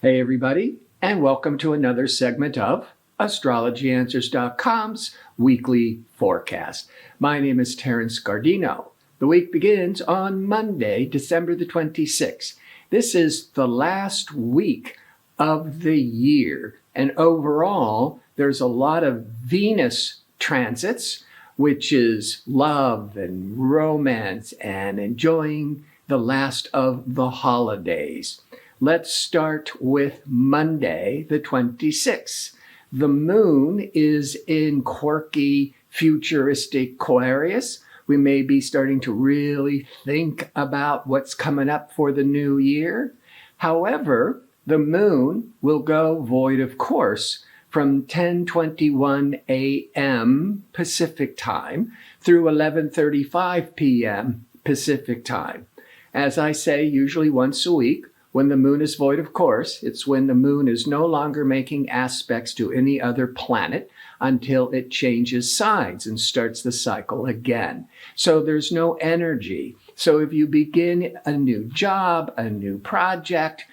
Hey, everybody, and welcome to another segment of AstrologyAnswers.com's weekly forecast. My name is Terence Gardino. The week begins on Monday, December the 26th. This is the last week of the year, and overall, there's a lot of Venus transits, which is love and romance and enjoying the last of the holidays. Let's start with Monday, the 26th. The moon is in quirky, futuristic Aquarius. We may be starting to really think about what's coming up for the new year. However, the moon will go void of course from 10:21 a.m. Pacific time through 11:35 p.m. Pacific time. As I say, usually once a week, when the moon is void of course, it's when the moon is no longer making aspects to any other planet until it changes signs and starts the cycle again. So there's no energy. So if you begin a new job, a new project,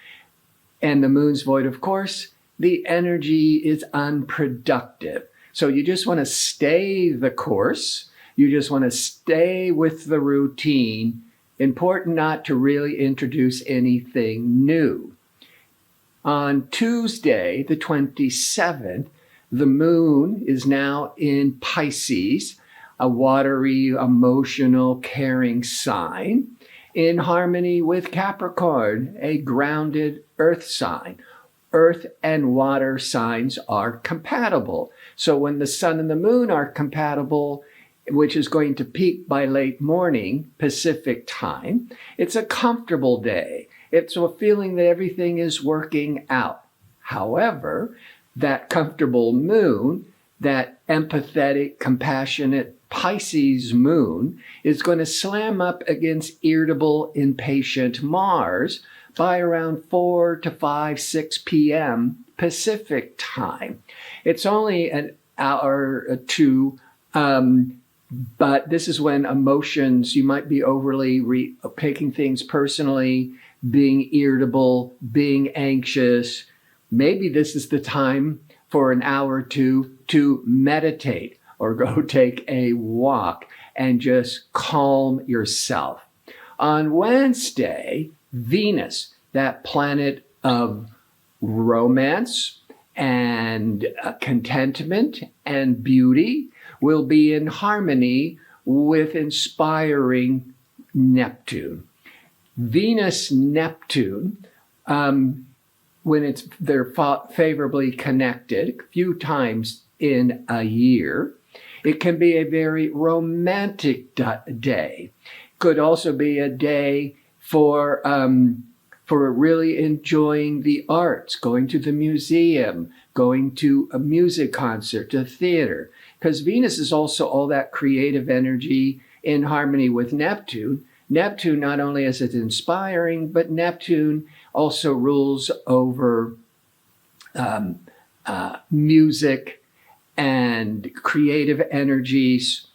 and the moon's void of course, the energy is unproductive. So you just want to stay the course. You just want to stay with the routine. Important not to really introduce anything new. On Tuesday, the 27th, the moon is now in Pisces, a watery, emotional, caring sign, in harmony with Capricorn, a grounded earth sign. Earth and water signs are compatible. So when the sun and the moon are compatible, which is going to peak by late morning Pacific time, it's a comfortable day. It's a feeling that everything is working out. However, that comfortable moon, that empathetic, compassionate Pisces moon, is going to slam up against irritable, impatient Mars by around 4 to 5, 6 p.m. Pacific time. It's only an hour or two, but this is when emotions, you might be overly taking things personally, being irritable, being anxious. Maybe this is the time for an hour or two to meditate or go take a walk and just calm yourself. On Wednesday, Venus, that planet of romance and contentment and beauty, will be in harmony with inspiring Neptune. Venus-Neptune, when they're favorably connected a few times in a year, it can be a very romantic day. Could also be a day for really enjoying the arts, going to the museum, going to a music concert, a theater. Because Venus is also all that creative energy in harmony with Neptune. Neptune not only is it inspiring, but Neptune also rules over music and creative energies.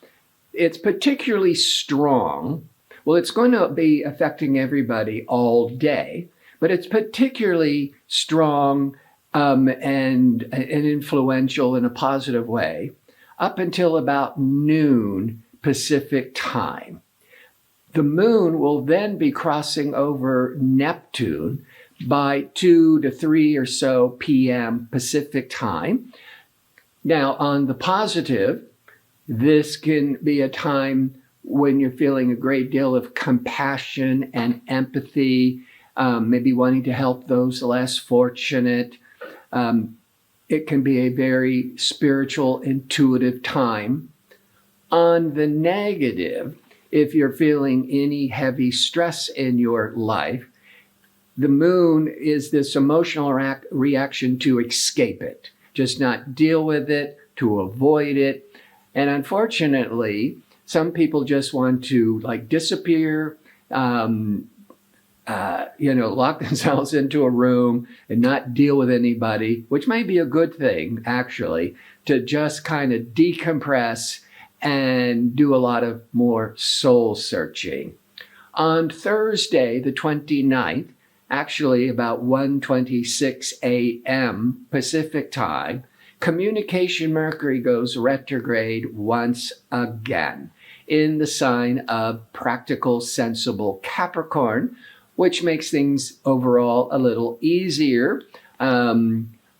It's particularly strong. Well, it's going to be affecting everybody all day, but it's particularly strong and influential in a positive way up until about noon Pacific time. The moon will then be crossing over Neptune by 2 to 3 or so p.m. Pacific time. Now, on the positive, this can be a time when you're feeling a great deal of compassion and empathy, maybe wanting to help those less fortunate. It can be a very spiritual, intuitive time. On the negative, if you're feeling any heavy stress in your life, the moon is this emotional reaction to escape it, just not deal with it, to avoid it. And unfortunately, some people just want to disappear, lock themselves into a room and not deal with anybody, which may be a good thing, actually, to just kind of decompress and do a lot of more soul searching. On Thursday, the 29th, actually about 1:26 a.m. Pacific time, communication Mercury goes retrograde once again in the sign of practical, sensible Capricorn, which makes things overall a little easier.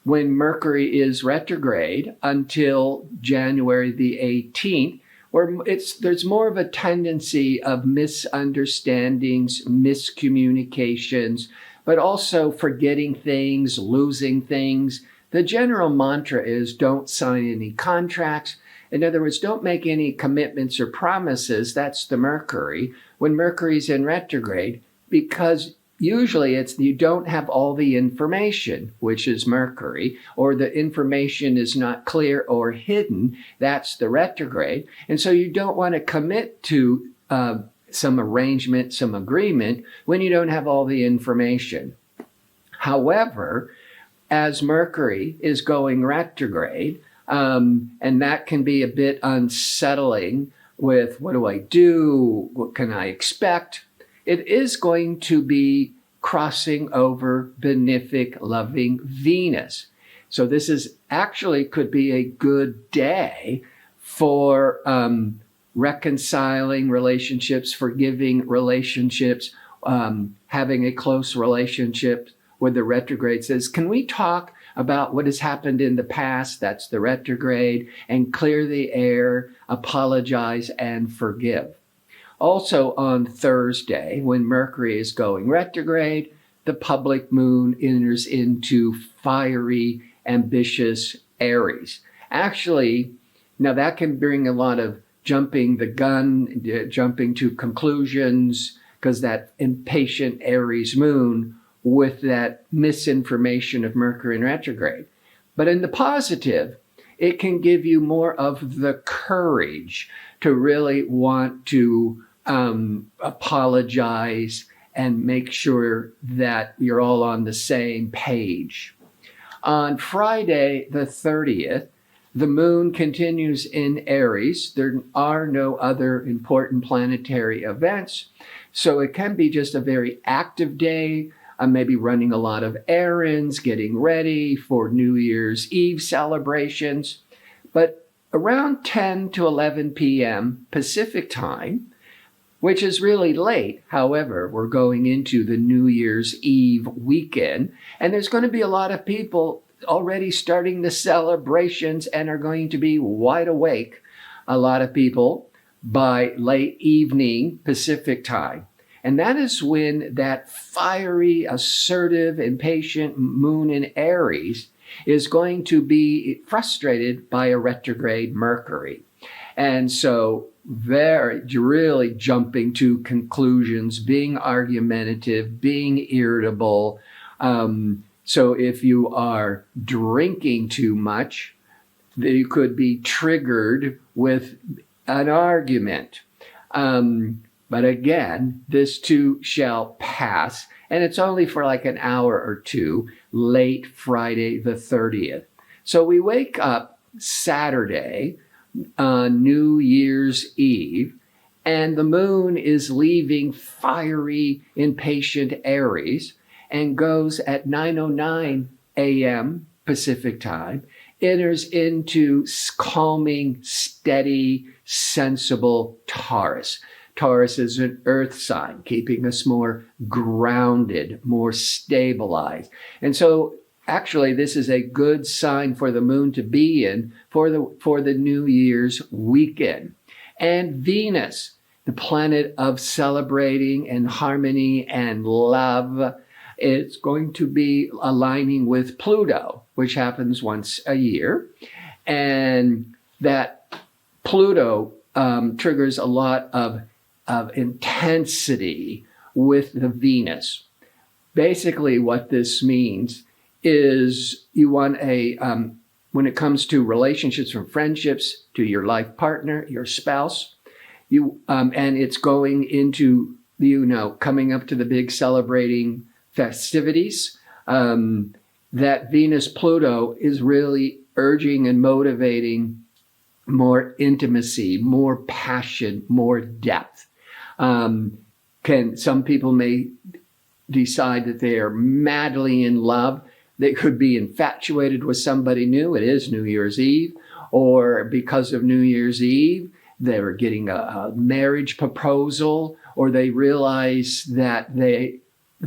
When Mercury is retrograde until January the 18th, where there's more of a tendency of misunderstandings, miscommunications, but also forgetting things, losing things. The general mantra is don't sign any contracts. In other words, don't make any commitments or promises. That's the Mercury when Mercury's in retrograde, because usually it's you don't have all the information, which is Mercury, or the information is not clear or hidden. That's the retrograde. And so you don't want to commit to some arrangement, some agreement when you don't have all the information. However, as Mercury is going retrograde, and that can be a bit unsettling with what do I do? What can I expect? It is going to be crossing over benefic loving Venus. So this is actually could be a good day for reconciling relationships, forgiving relationships, having a close relationship with the retrograde. Says, can we talk about what has happened in the past? That's the retrograde, and clear the air, apologize, and forgive. Also on Thursday, when Mercury is going retrograde, the public moon enters into fiery, ambitious Aries. Actually, now that can bring a lot of jumping the gun, jumping to conclusions, because that impatient Aries moon with that misinformation of Mercury in retrograde. But in the positive, it can give you more of the courage to really want to apologize and make sure that you're all on the same page. On Friday, the 30th, the moon continues in Aries. There are no other important planetary events, so it can be just a very active day. Maybe running a lot of errands, getting ready for New Year's Eve celebrations. But around 10 to 11 p.m. Pacific time, which is really late. However, we're going into the New Year's Eve weekend, and there's going to be a lot of people already starting the celebrations and are going to be wide awake, a lot of people, by late evening Pacific time. And that is when that fiery, assertive, impatient moon in Aries is going to be frustrated by a retrograde Mercury. And so very really jumping to conclusions, being argumentative, being irritable. So if you are drinking too much, you could be triggered with an argument. But again, this too shall pass. And it's only for like an hour or two, late Friday the 30th. So we wake up Saturday on New Year's Eve, and the moon is leaving fiery, impatient Aries and goes at 9:09 a.m. Pacific time, enters into calming, steady, sensible Taurus. Taurus is an earth sign, keeping us more grounded, more stabilized. And so actually, this is a good sign for the moon to be in for the New Year's weekend. And Venus, the planet of celebrating and harmony and love, is going to be aligning with Pluto, which happens once a year. And that Pluto triggers a lot of intensity with the Venus. Basically, what this means is you want when it comes to relationships from friendships to your life partner, your spouse, and it's going into, coming up to the big celebrating festivities, that Venus-Pluto is really urging and motivating more intimacy, more passion, more depth. Some people may decide that they are madly in love. They could be infatuated with somebody new. It is New Year's Eve. Or because of New Year's Eve, they're getting a marriage proposal, or they realize that the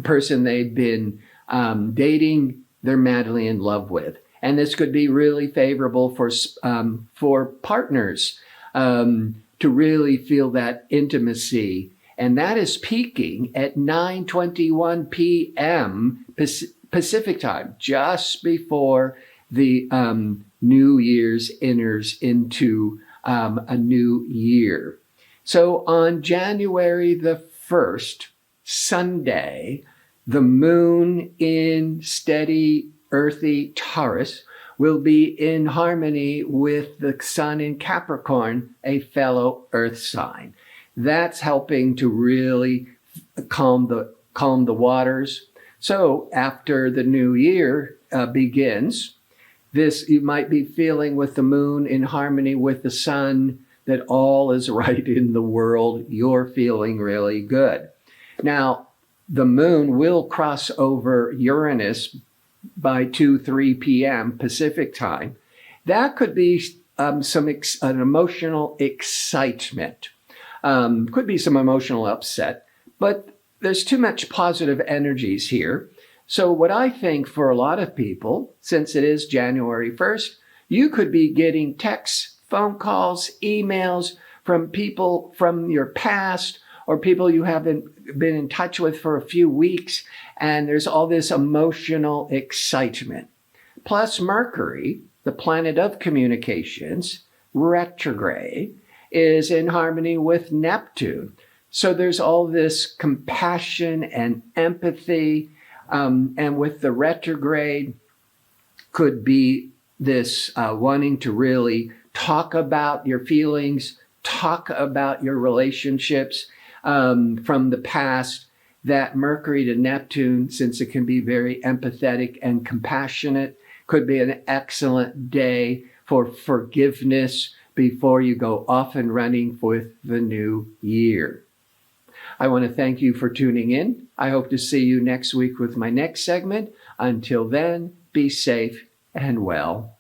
person they've been dating, they're madly in love with. And this could be really favorable for partners to really feel that intimacy. And that is peaking at 9:21 p.m. Pacific time, just before the New Year's enters into a new year. So on January the 1st, Sunday, the moon in steady, earthy Taurus will be in harmony with the sun in Capricorn, a fellow earth sign. That's helping to really calm the waters. So after the new year begins, you might be feeling with the moon in harmony with the sun that all is right in the world. You're feeling really good. Now, the moon will cross over Uranus by 2-3 p.m. Pacific time. That could be an emotional excitement. Could be some emotional upset, but there's too much positive energies here. So what I think for a lot of people, since it is January 1st, you could be getting texts, phone calls, emails from people from your past or people you haven't been in touch with for a few weeks, and there's all this emotional excitement. Plus Mercury, the planet of communications, retrograde, is in harmony with Neptune. So there's all this compassion and empathy, and with the retrograde could be this wanting to really talk about your feelings, talk about your relationships from the past. That Mercury to Neptune, since it can be very empathetic and compassionate, could be an excellent day for forgiveness before you go off and running with the new year. I want to thank you for tuning in. I hope to see you next week with my next segment. Until then, be safe and well.